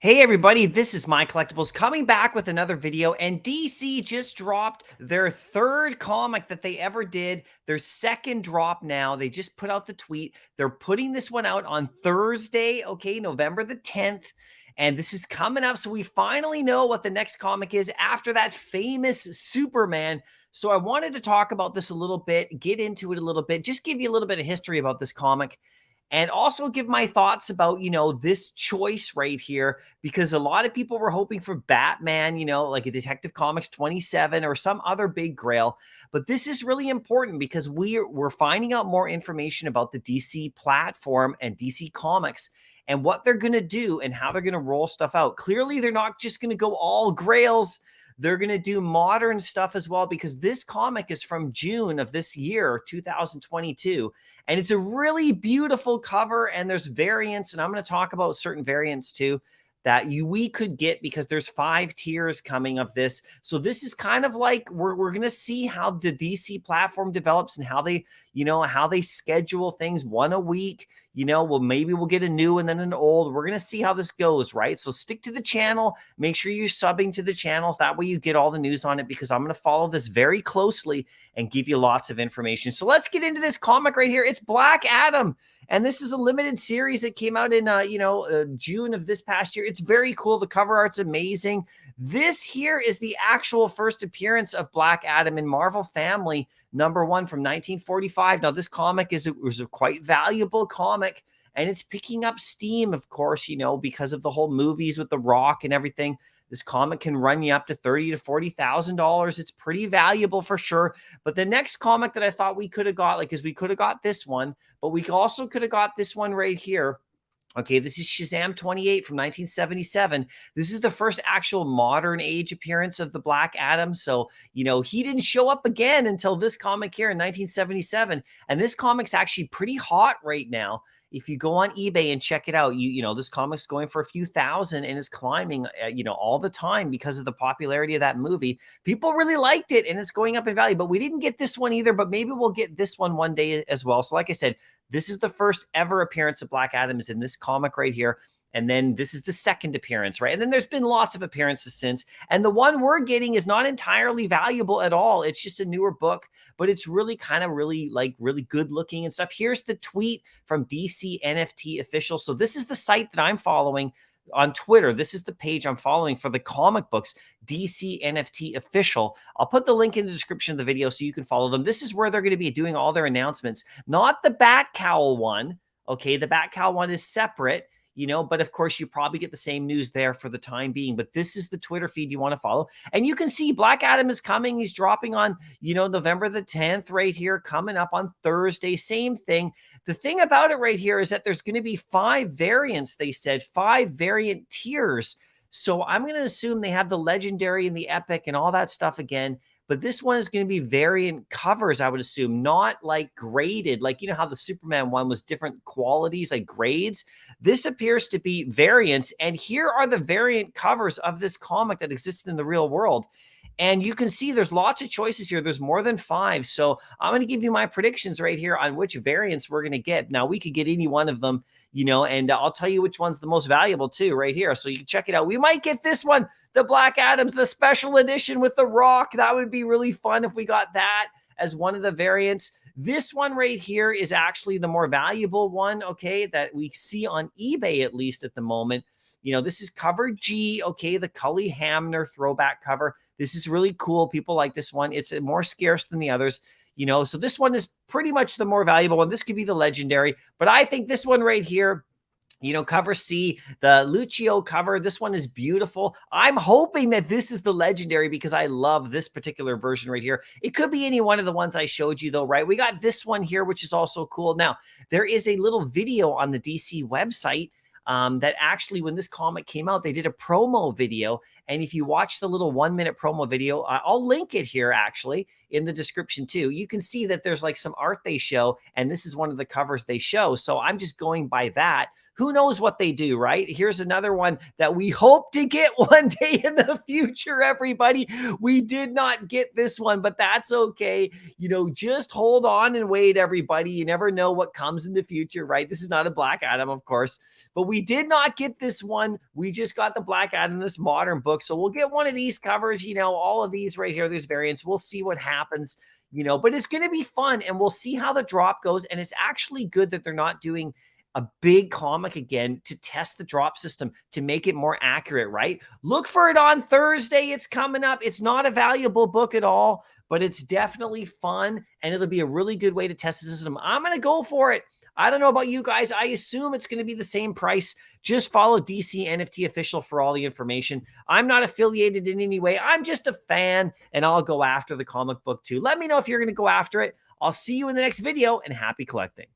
Hey everybody, this is MyCollectables coming back with another video, and DC just dropped their third comic that they ever did, their second drop now. They just put out the tweet. They're putting this one out on Thursday, okay, November the 10th, and this is coming up, so we finally know what the next comic is after that famous Superman. So I wanted to talk about this a little bit, get into it a little bit, just give you a little bit of history about this comic and also give my thoughts about, this choice right here, because a lot of people were hoping for Batman, like a Detective Comics 27 or some other big grail. But this is really important because we're finding out more information about the DC platform and DC Comics and what they're going to do and how they're going to roll stuff out. Clearly, they're not just going to go all grails. They're going to do modern stuff as well, because this comic is from June of this year, 2022. And it's a really beautiful cover, and there's variants, and I'm going to talk about certain variants too that we could get, because there's 5 tiers coming of this. So this is kind of like we're going to see how the DC platform develops and how they schedule things one a week. Well, maybe we'll get a new and then an old. We're going to see how this goes, right? So stick to the channel. Make sure you're subbing to the channels. That way you get all the news on it, because I'm going to follow this very closely and give you lots of information. So let's get into this comic right here. It's Black Adam. And this is a limited series that came out in, June of this past year. It's very cool. The cover art's amazing. This here is the actual first appearance of Black Adam in Marvel Family #1 from 1945. Now, this comic was a quite valuable comic, and it's picking up steam, of course, because of the whole movies with The Rock and everything. This comic can run you up to $30,000 to $40,000. It's pretty valuable for sure. But the next comic that I thought we could have got, is we could have got this one, but we also could have got this one right here. Okay, this is Shazam 28 from 1977. This is the first actual modern age appearance of the Black Adam. So, he didn't show up again until this comic here in 1977. And this comic's actually pretty hot right now. If you go on eBay and check it out, this comic's going for a few thousand and is climbing, all the time because of the popularity of that movie. People really liked it, and it's going up in value. But we didn't get this one either, but maybe we'll get this one day as well. So like I said, this is the first ever appearance of Black Adam is in this comic right here. And then this is the second appearance, right? And then there's been lots of appearances since. And the one we're getting is not entirely valuable at all. It's just a newer book, but it's really really good looking and stuff. Here's the tweet from DC NFT Official. So this is the site that I'm following on Twitter. This is the page I'm following for the comic books, DC NFT Official. I'll put the link in the description of the video so you can follow them. This is where they're going to be doing all their announcements, not the Bat Cowl one. Okay, the Bat Cowl one is separate. But of course you probably get the same news there for the time being. But this is the Twitter feed you want to follow. And you can see Black Adam is coming. He's dropping on, November the 10th right here, coming up on Thursday. Same thing. The thing about it right here is that there's going to be 5 variants, they said, 5 variant tiers. So I'm going to assume they have the legendary and the epic and all that stuff again. But this one is going to be variant covers, I would assume, not like graded. Like, how the Superman one was different qualities, like grades. This appears to be variants. And here are the variant covers of this comic that existed in the real world. And you can see there's lots of choices here. There's more than 5. So I'm going to give you my predictions right here on which variants we're going to get. Now, we could get any one of them, and I'll tell you which one's the most valuable too right here. So you can check it out. We might get this one, the Black Adam, the special edition with The Rock. That would be really fun if we got that as one of the variants. This one right here is actually the more valuable one, okay, that we see on eBay, at least at the moment. This is cover G, okay, the Cully Hamner throwback cover. This is really cool. People like this one. It's more scarce than the others, so this one is pretty much the more valuable one. This could be the legendary, but I think this one right here, cover C, the Lucio cover, this one is beautiful. I'm hoping that this is the legendary because I love this particular version right here. It could be any one of the ones I showed you though, right? We got this one here, which is also cool. Now, there is a little video on the DC website that actually, when this comic came out, they did a promo video. And if you watch the little 1-minute promo video, I'll link it here actually in the description too. You can see that there's like some art they show, and this is one of the covers they show. So I'm just going by that who knows what they do, right? Here's another one that we hope to get one day in the future, everybody. We did not get this one, but that's okay. Just hold on and wait, everybody. You never know what comes in the future, right? This is not a Black Adam, of course, but we did not get this one. We just got the Black Adam, this modern book. So we'll get one of these covers, all of these right here. There's variants. We'll see what happens, but it's going to be fun, and we'll see how the drop goes. And it's actually good that they're not doing a big comic again to test the drop system to make it more accurate, right? Look for it on Thursday. It's coming up. It's not a valuable book at all, but it's definitely fun, and it'll be a really good way to test the system. I'm going to go for it. I don't know about you guys. I assume it's going to be the same price. Just follow DC NFT Official for all the information. I'm not affiliated in any way. I'm just a fan, and I'll go after the comic book too. Let me know if you're going to go after it. I'll see you in the next video, and happy collecting.